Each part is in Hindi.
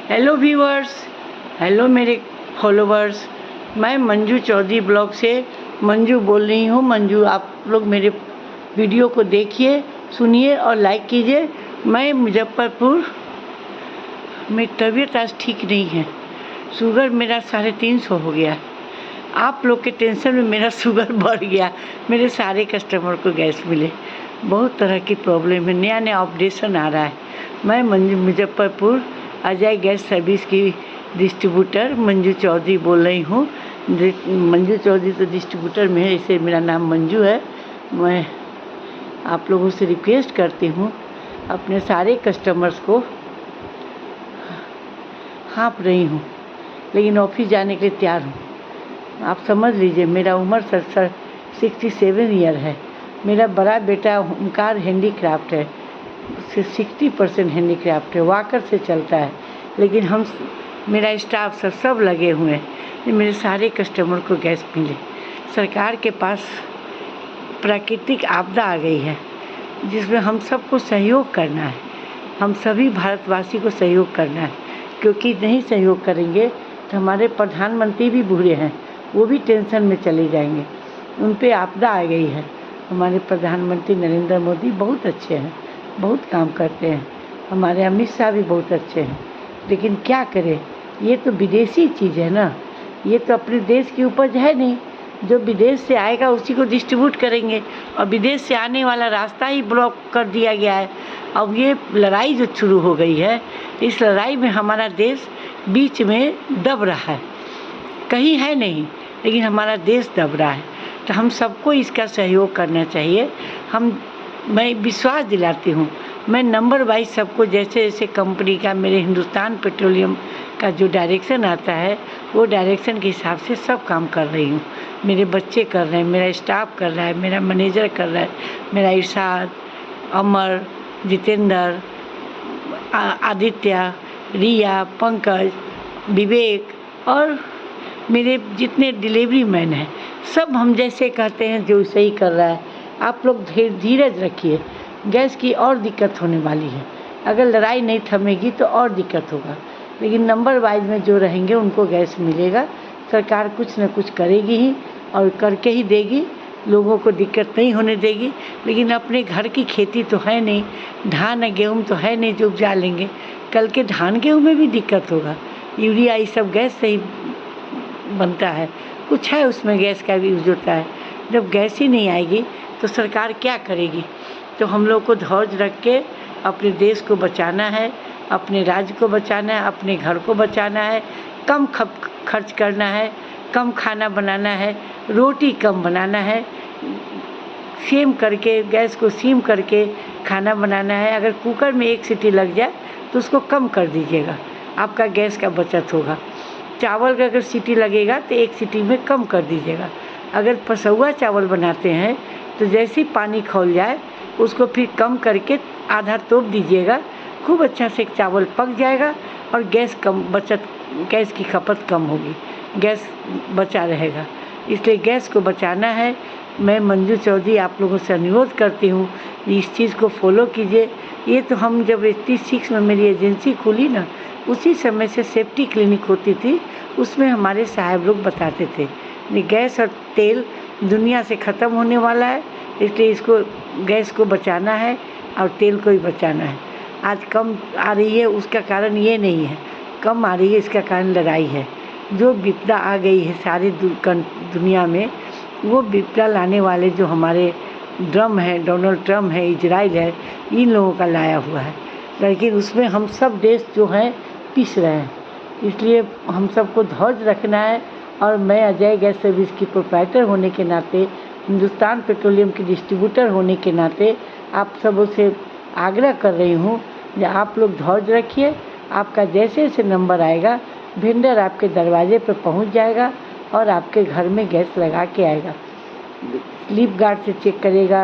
हेलो व्यूअर्स, हेलो मेरे फॉलोवर्स। मैं मंजू चौधरी ब्लॉग से मंजू बोल रही हूँ। मंजू, आप लोग मेरे वीडियो को देखिए, सुनिए और लाइक कीजिए। मैं मुजफ्फरपुर, मेरी तबीयत आज ठीक नहीं है। शुगर मेरा 350 हो गया। आप लोग के टेंशन में मेरा शुगर बढ़ गया। मेरे सारे कस्टमर को गैस मिले। बहुत तरह की प्रॉब्लम है, नया नया ऑपरेशन आ रहा है। मैं मुजफ्फरपुर अजय गैस सर्विस की डिस्ट्रीब्यूटर मंजू चौधरी बोल रही हूँ। मंजू चौधरी तो डिस्ट्रीब्यूटर में है, इसे मेरा नाम मंजू है। मैं आप लोगों से रिक्वेस्ट करती हूँ, अपने सारे कस्टमर्स को हाँप रही हूँ, लेकिन ऑफिस जाने के लिए तैयार हूँ। आप समझ लीजिए, मेरा उम्र 67 ईयर है। मेरा बड़ा बेटा ओमकार हैंडीक्राफ्ट है, उससे 60% हैंडीक्राफ्ट है, वाकर से चलता है। लेकिन मेरा स्टाफ सब लगे हुए हैं कि मेरे सारे कस्टमर को गैस मिले। सरकार के पास प्राकृतिक आपदा आ गई है, जिसमें हम सबको सहयोग करना है। हम सभी भारतवासी को सहयोग करना है, क्योंकि नहीं सहयोग करेंगे तो हमारे प्रधानमंत्री भी बूढ़े हैं, वो भी टेंशन में चले जाएंगे। उन पे आपदा आ गई है। हमारे प्रधानमंत्री नरेंद्र मोदी बहुत अच्छे हैं, बहुत काम करते हैं। हमारे अमित शाह भी बहुत अच्छे हैं, लेकिन क्या करें, ये तो विदेशी चीज़ है ना, ये तो अपने देश की उपज है नहीं। जो विदेश से आएगा उसी को डिस्ट्रीब्यूट करेंगे, और विदेश से आने वाला रास्ता ही ब्लॉक कर दिया गया है। अब ये लड़ाई जो शुरू हो गई है, इस लड़ाई में हमारा देश बीच में दब रहा है। कहीं है नहीं, लेकिन हमारा देश दब रहा है। तो हम सबको इसका सहयोग करना चाहिए। मैं विश्वास दिलाती हूँ, मैं नंबर वाइज सबको, जैसे जैसे कंपनी का, मेरे हिंदुस्तान पेट्रोलियम का जो डायरेक्शन आता है, वो डायरेक्शन के हिसाब से सब काम कर रही हूँ। मेरे बच्चे कर रहे हैं, मेरा स्टाफ कर रहा है, मेरा मैनेजर कर रहा है, मेरा इरशाद, अमर, जितेंद्र, आदित्य, रिया, पंकज, विवेक और मेरे जितने डिलीवरी मैन हैं, सब हम जैसे कहते हैं जो सही कर रहा है। आप लोग धीरज रखिए, गैस की और दिक्कत होने वाली है। अगर लड़ाई नहीं थमेगी तो और दिक्कत होगा, लेकिन नंबर वाइज में जो रहेंगे उनको गैस मिलेगा। सरकार कुछ न कुछ करेगी ही, और करके ही देगी, लोगों को दिक्कत नहीं होने देगी। लेकिन अपने घर की खेती तो है नहीं, धान गेहूँ तो है नहीं जो उपजा लेंगे। कल के धान गेहूँ में भी दिक्कत होगा। यूरिया ये सब गैस से ही बनता है, कुछ है उसमें गैस का भी यूज होता है। जब गैस ही नहीं आएगी तो सरकार क्या करेगी? तो हम लोग को धैर्य रख के अपने देश को बचाना है, अपने राज्य को बचाना है, अपने घर को बचाना है। कम खर्च करना है, कम खाना बनाना है, रोटी कम बनाना है, सीम करके, गैस को सीम करके खाना बनाना है। अगर कुकर में 1 सीटी लग जाए तो उसको कम कर दीजिएगा, आपका गैस का बचत होगा। चावल का अगर सीटी लगेगा तो 1 सीटी में कम कर दीजिएगा। अगर पसौआ चावल बनाते हैं तो जैसे ही पानी खौल जाए उसको फिर कम करके आधा तोप दीजिएगा। खूब अच्छा से चावल पक जाएगा और गैस की खपत कम होगी, गैस बचा रहेगा। इसलिए गैस को बचाना है। मैं मंजू चौधरी आप लोगों से अनुरोध करती हूँ, इस चीज़ को फॉलो कीजिए। ये तो हम जब 86 में मेरी एजेंसी खुली ना, उसी समय से सेफ्टी क्लिनिक होती थी, उसमें हमारे साहब लोग बताते थे गैस और तेल दुनिया से ख़त्म होने वाला है, इसलिए इसको गैस को बचाना है और तेल को ही बचाना है। आज कम आ रही है, उसका कारण ये नहीं है कम आ रही है, इसका कारण लड़ाई है। जो विपदा आ गई है सारी दुनिया में, वो विपदा लाने वाले जो हमारे ड्रम है, डोनाल्ड ट्रम्प है, इजराइल है, इन लोगों का लाया हुआ है। लेकिन उसमें हम सब देश जो हैं पिस रहे हैं। इसलिए हम सबको धैर्य रखना है। और मैं अजय गैस सर्विस की प्रोप्राइटर होने के नाते, हिंदुस्तान पेट्रोलियम की डिस्ट्रीब्यूटर होने के नाते आप सबों से आग्रह कर रही हूँ कि आप लोग धैर्य रखिए। आपका जैसे जैसे नंबर आएगा, वेंडर आपके दरवाजे पर पहुँच जाएगा और आपके घर में गैस लगा के आएगा। स्लिप गार्ड से चेक करेगा,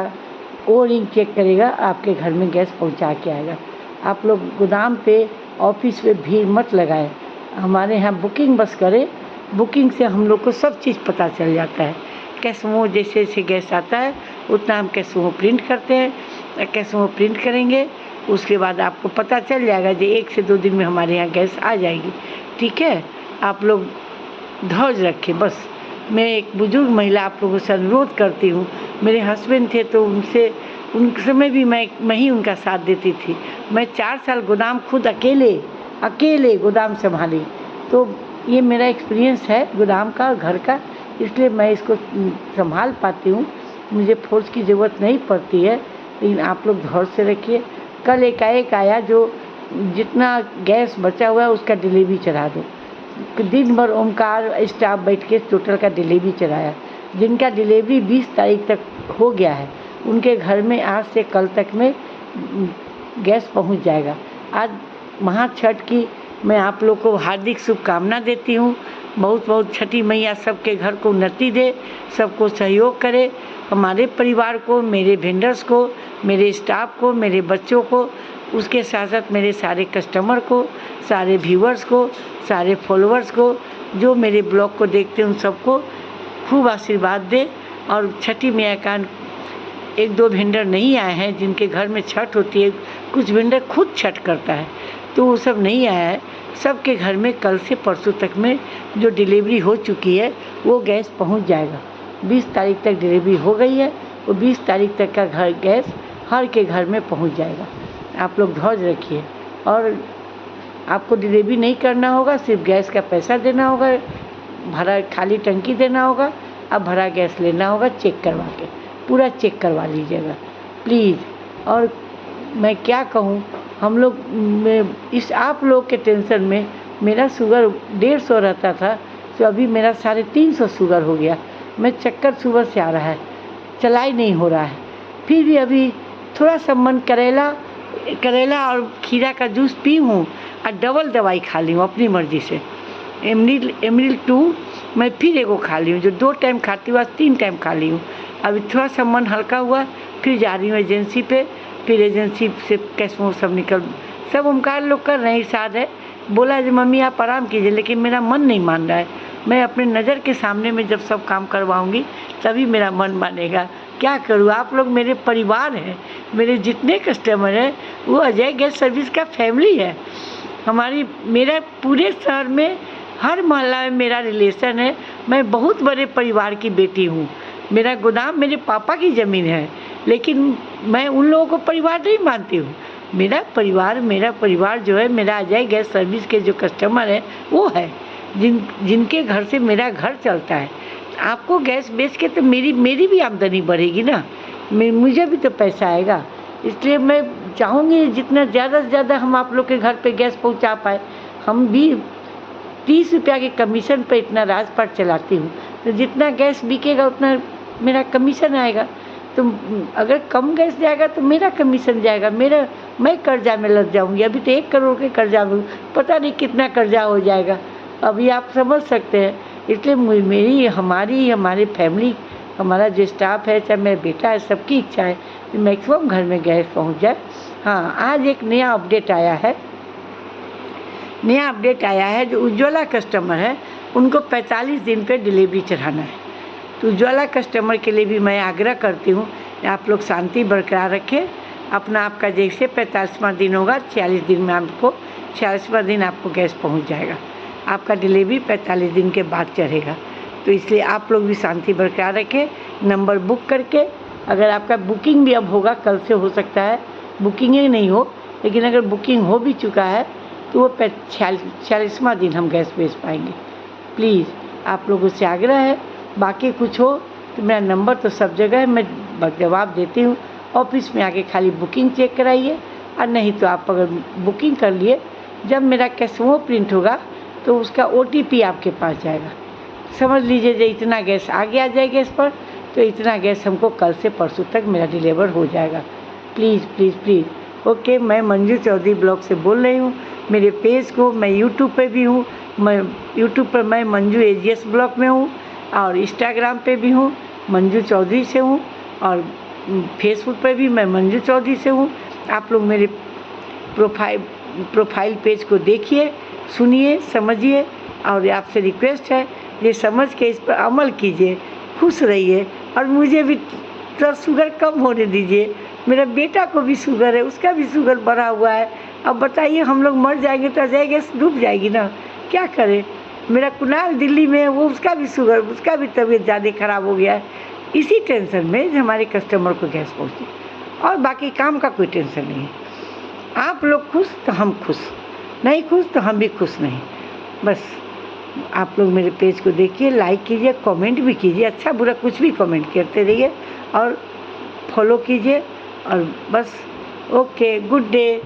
ओ रिंग चेक करेगा, आपके घर में गैस पहुँचा के आएगा। आप लोग गोदाम पे, ऑफिस पे भीड़ मत लगाएं। हमारे यहाँ बुकिंग बस करें, बुकिंग से हम लोग को सब चीज़ पता चल जाता है। कैसे वो जैसे जैसे गैस आता है उतना हम कैसुओ प्रिंट करते हैं। कैसुओ प्रिंट करेंगे, उसके बाद आपको पता चल जाएगा कि 1 से 2 दिन में हमारे यहाँ गैस आ जाएगी। ठीक है, आप लोग धैर्य रखें। बस मैं एक बुजुर्ग महिला आप लोगों से अनुरोध करती हूँ। मेरे हस्बैंड थे तो उन समय भी मैं ही उनका साथ देती थी। मैं 4 साल गोदाम खुद अकेले गोदाम संभाली, तो ये मेरा एक्सपीरियंस है गोदाम का, घर का, इसलिए मैं इसको संभाल पाती हूँ। मुझे फोर्स की ज़रूरत नहीं पड़ती है, लेकिन आप लोग धैर्य से रखिए। कल एकाएक आया जो जितना गैस बचा हुआ है उसका डिलीवरी चढ़ा दो। दिन भर ओमकार स्टाफ बैठ के टोटल का डिलीवरी चढ़ाया। जिनका डिलीवरी 20 तारीख तक हो गया है उनके घर में आज से कल तक में गैस पहुंच जाएगा। आज महाछठ की मैं आप लोग को हार्दिक शुभकामना देती हूँ। बहुत बहुत छठी मैया सबके घर को उन्नति दे, सबको सहयोग करे, हमारे परिवार को, मेरे वेंडर्स को, मेरे स्टाफ को, मेरे बच्चों को, उसके साथ साथ मेरे सारे कस्टमर को, सारे व्यूअर्स को, सारे फॉलोअर्स को, जो मेरे ब्लॉग को देखते हैं उन सबको खूब आशीर्वाद दे। और छठी मैया का 1-2 वेंडर नहीं आए हैं जिनके घर में छठ होती है, कुछ वेंडर खुद छठ करता है, तो वो सब नहीं आया है। सबके घर में कल से परसों तक में जो डिलीवरी हो चुकी है वो गैस पहुंच जाएगा। 20 तारीख तक डिलीवरी हो गई है, वो 20 तारीख तक का गैस हर के घर में पहुंच जाएगा। आप लोग धैर्य रखिए और आपको डिलीवरी नहीं करना होगा, सिर्फ गैस का पैसा देना होगा, भरा खाली टंकी देना होगा, अब भरा गैस लेना होगा। चेक करवा के पूरा चेक करवा लीजिएगा प्लीज़। और मैं क्या कहूँ, हम लोग इस आप लोग के टेंशन में मेरा शुगर 150 रहता था, तो अभी मेरा 350 शुगर हो गया। मैं चक्कर सुबह से आ रहा है, चलाई नहीं हो रहा है, फिर भी अभी थोड़ा सा मन करेला और खीरा का जूस पी हूँ और डबल दवाई खा ली हूँ अपनी मर्ज़ी से। एमरिल 2 मैं फिर एगो खा ली हूँ, जो 2 टाइम खाती हूँ आज 3 टाइम खा ली हूँ। अभी थोड़ा सा मन हल्का हुआ, फिर जा रही हूँ एजेंसी पे, फिर एजेंसी से कैसुओ सब ओमकार लोग कर रहे हैं। इरशाद है बोला जो मम्मी आप आराम कीजिए, लेकिन मेरा मन नहीं मान रहा है। मैं अपने नज़र के सामने में जब सब काम करवाऊँगी तभी मेरा मन मानेगा। क्या करूँ, आप लोग मेरे परिवार हैं, मेरे जितने कस्टमर हैं वो अजय गैस सर्विस का फैमिली है। मेरा पूरे शहर में हर मोहल्ला में मेरा रिलेशन है। मैं बहुत बड़े परिवार की बेटी हूँ। मेरा गोदाम मेरे पापा की ज़मीन है, लेकिन मैं उन लोगों को परिवार नहीं मानती हूँ। मेरा परिवार जो है, मेरा अजय गैस सर्विस के जो कस्टमर हैं वो है, जिनके घर से मेरा घर चलता है। आपको गैस बेच के तो मेरी भी आमदनी बढ़ेगी ना, मुझे भी तो पैसा आएगा। इसलिए मैं चाहूँगी जितना ज़्यादा से ज़्यादा हम आप लोग के घर पे गैस पहुँचा पाए। हम भी 30 रुपया के कमीशन पे इतना राजपाट चलाती हूँ, तो जितना गैस बिकेगा उतना मेरा कमीशन आएगा। तो अगर कम गैस जाएगा तो मेरा कमीशन जाएगा। मैं कर्जा में लग जाऊँगी। अभी तो 1 करोड़ के कर्जा में, पता नहीं कितना कर्जा हो जाएगा, अभी आप समझ सकते हैं। इसलिए हमारी फैमिली, हमारा जो स्टाफ है, चाहे मेरा बेटा है, सबकी इच्छा है कि मैक्सिमम घर में गैस पहुंच जाए। हाँ, आज एक नया अपडेट आया है। जो उज्ज्वला कस्टमर है उनको 45 दिन पे डिलीवरी चढ़ाना है। तो उज्ज्वला कस्टमर के लिए भी मैं आग्रह करती हूँ आप लोग शांति बरकरार रखें अपना। आपका जैसे 45वां दिन होगा, 46 दिन में आपको 46वां दिन आपको गैस पहुँच जाएगा। आपका डिलीवरी 45 दिन के बाद चढ़ेगा। तो इसलिए आप लोग भी शांति बरकरार रखें, नंबर बुक करके। अगर आपका बुकिंग भी अब होगा, कल से हो सकता है बुकिंग ही नहीं हो, लेकिन अगर बुकिंग हो भी चुका है तो वो 46वां दिन हम गैस बेच पाएंगे। प्लीज़ आप लोगों से आग्रह है। बाकी कुछ हो तो मेरा नंबर तो सब जगह है, मैं जवाब देती हूँ। ऑफिस में आके खाली बुकिंग चेक कराइए, और नहीं तो आप अगर बुकिंग कर लिए, जब मेरा कैसुओ प्रिंट होगा तो उसका OTP आपके पास जाएगा। समझ लीजिए जो इतना गैस आगे आ जाए गैस पर, तो इतना गैस हमको कल से परसों तक मेरा डिलीवर हो जाएगा। Please please please. ओके, मैं मंजू चौधरी ब्लॉग से बोल रही हूँ। मेरे पेज को मैं यूट्यूब पे भी हूँ, यूट्यूब पर मैं मंजू AGS ब्लॉग में हूँ, और इंस्टाग्राम पे भी हूँ, मंजू चौधरी से हूँ, और फेसबुक पे भी मैं मंजू चौधरी से हूँ। आप लोग मेरे प्रोफाइल पेज को देखिए, सुनिए, समझिए, और आपसे रिक्वेस्ट है ये समझ के इस पर अमल कीजिए, खुश रहिए, और मुझे भी तो शुगर कम होने दीजिए। मेरा बेटा को भी शुगर है, उसका भी शुगर बढ़ा हुआ है। अब बताइए हम लोग मर जाएंगे तो अजय गैस डूब जाएगी ना, क्या करें। मेरा कुणाल दिल्ली में है, वो उसका भी शुगर, उसका भी तबीयत ज़्यादा ख़राब हो गया है। इसी टेंशन में हमारे कस्टमर को गैस पहुँची, और बाकी काम का कोई टेंशन नहीं है। आप लोग खुश तो हम खुश, नहीं खुश तो हम भी खुश नहीं। बस आप लोग मेरे पेज को देखिए, लाइक कीजिए, कमेंट भी कीजिए, अच्छा बुरा कुछ भी कमेंट करते रहिए और फॉलो कीजिए। और बस ओके, गुड डे।